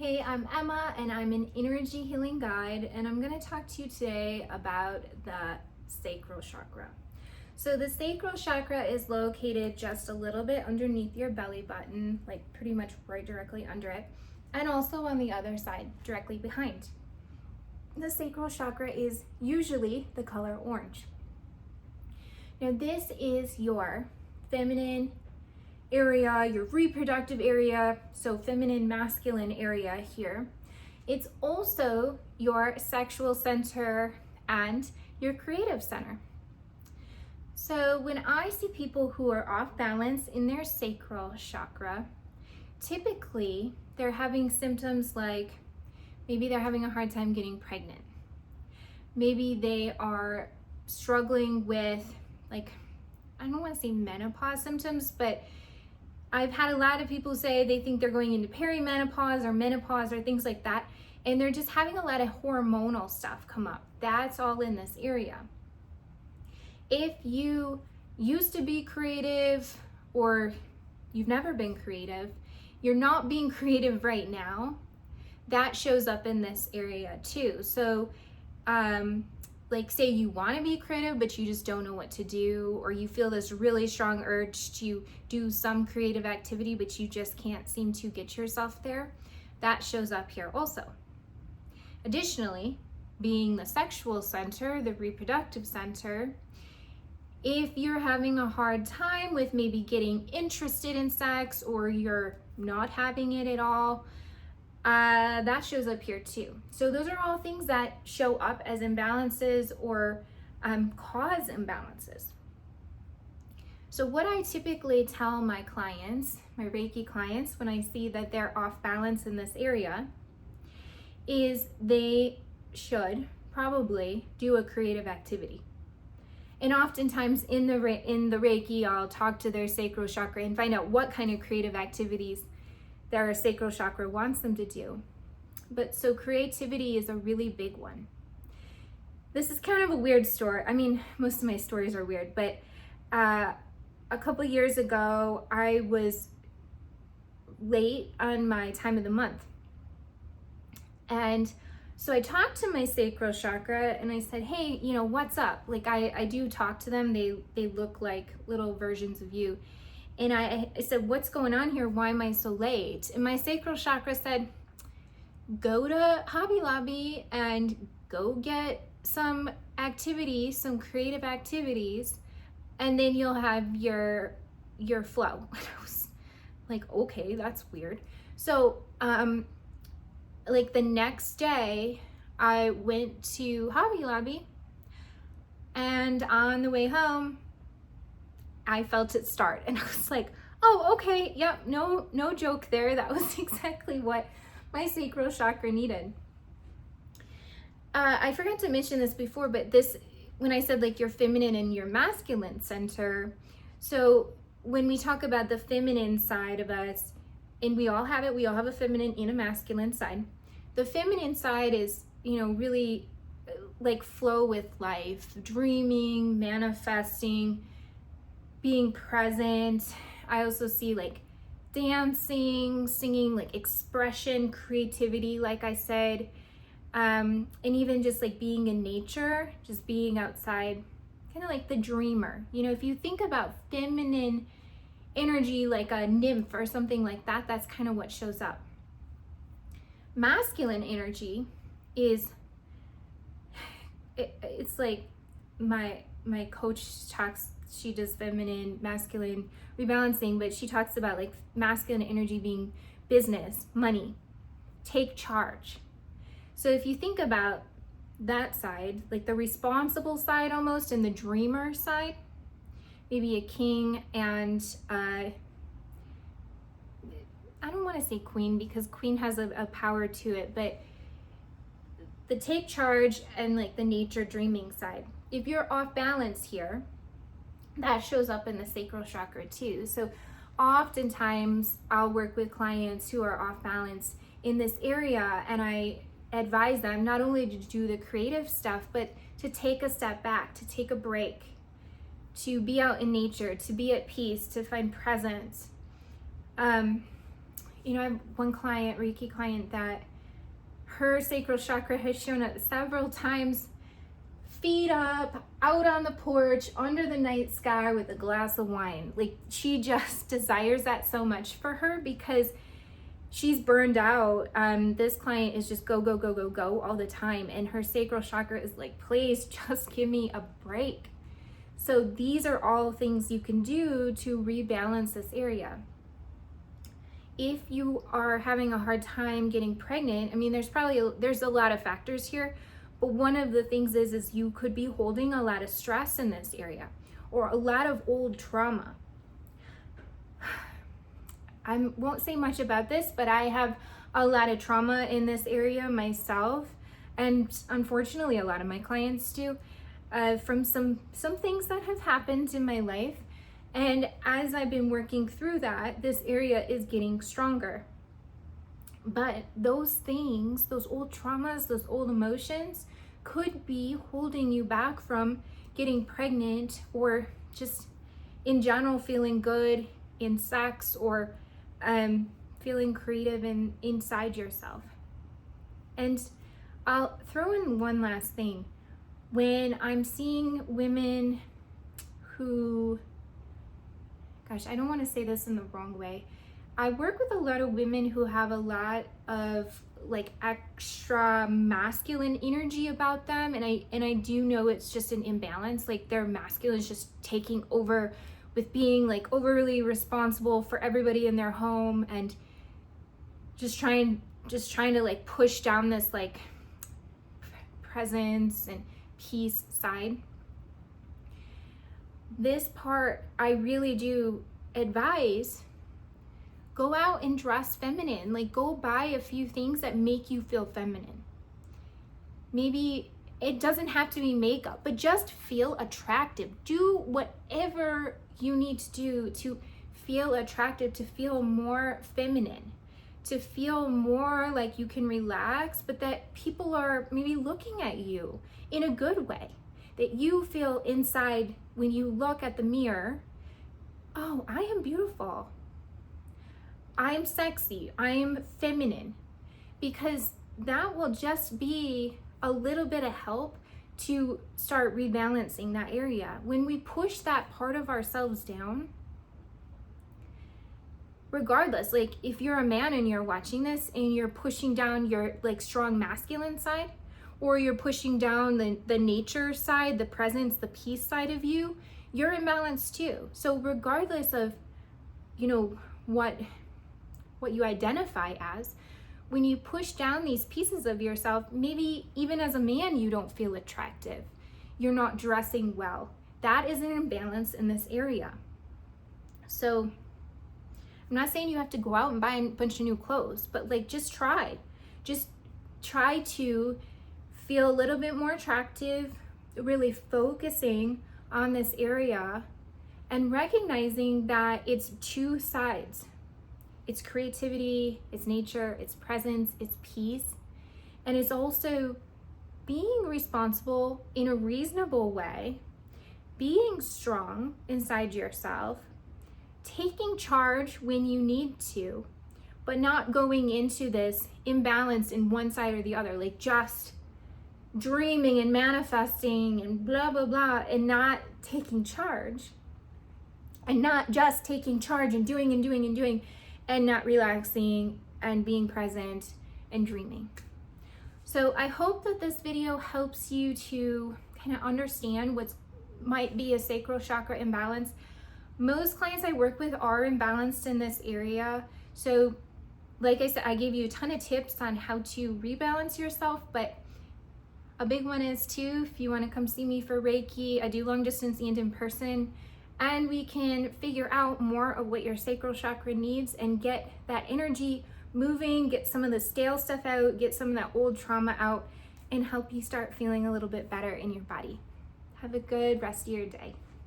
Hey, I'm Emma and I'm an energy healing guide, and I'm going to talk to you today about the sacral chakra. So the sacral chakra is located just a little bit underneath your belly button, like pretty much right directly under it, and also on the other side, directly behind. The sacral chakra is usually the color orange. Now this is your feminine area, your reproductive area, so feminine, masculine area here. It's also your sexual center and your creative center. So when I see people who are off balance in their sacral chakra, typically they're having symptoms like maybe they're having a hard time getting pregnant. Maybe they are struggling with, like, I don't want to say menopause symptoms, but I've had a lot of people say they think they're going into perimenopause or menopause or things like that, and they're just having a lot of hormonal stuff come up. That's all in this area. If you used to be creative or you've never been creative, you're not being creative right now, that shows up in this area too. So like say you want to be creative but you just don't know what to do, or you feel this really strong urge to do some creative activity but you just can't seem to get yourself there, that shows up here also. Additionally, being the sexual center, the reproductive center, if you're having a hard time with maybe getting interested in sex, or you're not having it at all, that shows up here too. So those are all things that show up as imbalances or cause imbalances. So what I typically tell my clients, my Reiki clients, when I see that they're off balance in this area, is they should probably do a creative activity. And oftentimes in the Reiki, I'll talk to their sacral chakra and find out what kind of creative activities their sacral chakra wants them to do. But so creativity is a really big one. This is kind of a weird story. I mean, most of my stories are weird, but a couple years ago, I was late on my time of the month. And so I talked to my sacral chakra and I said, hey, what's up? Like I do talk to them. They look like little versions of you. And I said, what's going on here? Why am I so late? And my sacral chakra said, go to Hobby Lobby and go get some activities, some creative activities, and then you'll have your flow. And I was like, okay, that's weird. So, like the next day, I went to Hobby Lobby, and on the way home, I felt it start, and I was like, oh, okay, yep, no joke there. That was exactly what my sacral chakra needed. I forgot to mention this before, but when I said like your feminine and your masculine center, so when we talk about the feminine side of us, and we all have it, we all have a feminine and a masculine side. The feminine side is, really like flow with life, dreaming, manifesting, being present. I also see like dancing, singing, like expression, creativity, like I said, and even just like being in nature, just being outside, kind of like the dreamer. If you think about feminine energy like a nymph or something like that, that's kind of what shows up. Masculine energy is, it's like my coach talks, she does feminine, masculine rebalancing, but she talks about like masculine energy being business, money, take charge. So if you think about that side, like the responsible side almost, and the dreamer side, maybe a king and I don't want to say queen because queen has a power to it, but the take charge and like the nature dreaming side. If you're off balance here, that shows up in the sacral chakra too. So oftentimes I'll work with clients who are off balance in this area, and I advise them not only to do the creative stuff, but to take a step back, to take a break, to be out in nature, to be at peace, to find presence. You know, I have one client, Reiki client, that her sacral chakra has shown up several times, feet up, out on the porch, under the night sky with a glass of wine. Like, she just desires that so much for her because she's burned out. This client is just go, go, go, go, go all the time. And her sacral chakra is like, please just give me a break. So these are all things you can do to rebalance this area. If you are having a hard time getting pregnant, I mean, there's a lot of factors here, but one of the things is you could be holding a lot of stress in this area or a lot of old trauma. I won't say much about this, but I have a lot of trauma in this area myself, and unfortunately a lot of my clients do, from some things that have happened in my life. And as I've been working through that, this area is getting stronger. But those things, those old traumas, those old emotions could be holding you back from getting pregnant, or just in general feeling good in sex, or feeling creative inside yourself. And I'll throw in one last thing. When I'm seeing women who, gosh, I don't want to say this in the wrong way. I work with a lot of women who have a lot of like extra masculine energy about them, and I do know it's just an imbalance. Like, their masculine is just taking over with being like overly responsible for everybody in their home, and just trying to like push down this like presence and peace side. This part, I really do advise, go out and dress feminine. Like, go buy a few things that make you feel feminine. Maybe it doesn't have to be makeup, but just feel attractive. Do whatever you need to do to feel attractive, to feel more feminine, to feel more like you can relax, but that people are maybe looking at you in a good way. That you feel inside when you look at the mirror, oh, I am beautiful. I'm sexy. I'm feminine. Because that will just be a little bit of help to start rebalancing that area. When we push that part of ourselves down, regardless, like if you're a man and you're watching this and you're pushing down your like strong masculine side, or you're pushing down the nature side, the presence, the peace side of you, you're imbalanced too. So regardless of, you know, what you identify as, when you push down these pieces of yourself, maybe even as a man, you don't feel attractive. You're not dressing well. That is an imbalance in this area. So I'm not saying you have to go out and buy a bunch of new clothes, but like just try to feel a little bit more attractive, really focusing on this area and recognizing that it's two sides. It's creativity, it's nature, it's presence, it's peace, and it's also being responsible in a reasonable way, being strong inside yourself, taking charge when you need to, but not going into this imbalance in one side or the other, like just dreaming and manifesting and blah, blah, blah, and not taking charge, and not just taking charge and doing and doing and doing, and not relaxing and being present and dreaming. So I hope that this video helps you to kind of understand what might be a sacral chakra imbalance. Most clients I work with are imbalanced in this area. So like I said, I gave you a ton of tips on how to rebalance yourself, but a big one is too, if you want to come see me for Reiki, I do long distance and in person, and we can figure out more of what your sacral chakra needs and get that energy moving, get some of the stale stuff out, get some of that old trauma out, and help you start feeling a little bit better in your body. Have a good rest of your day.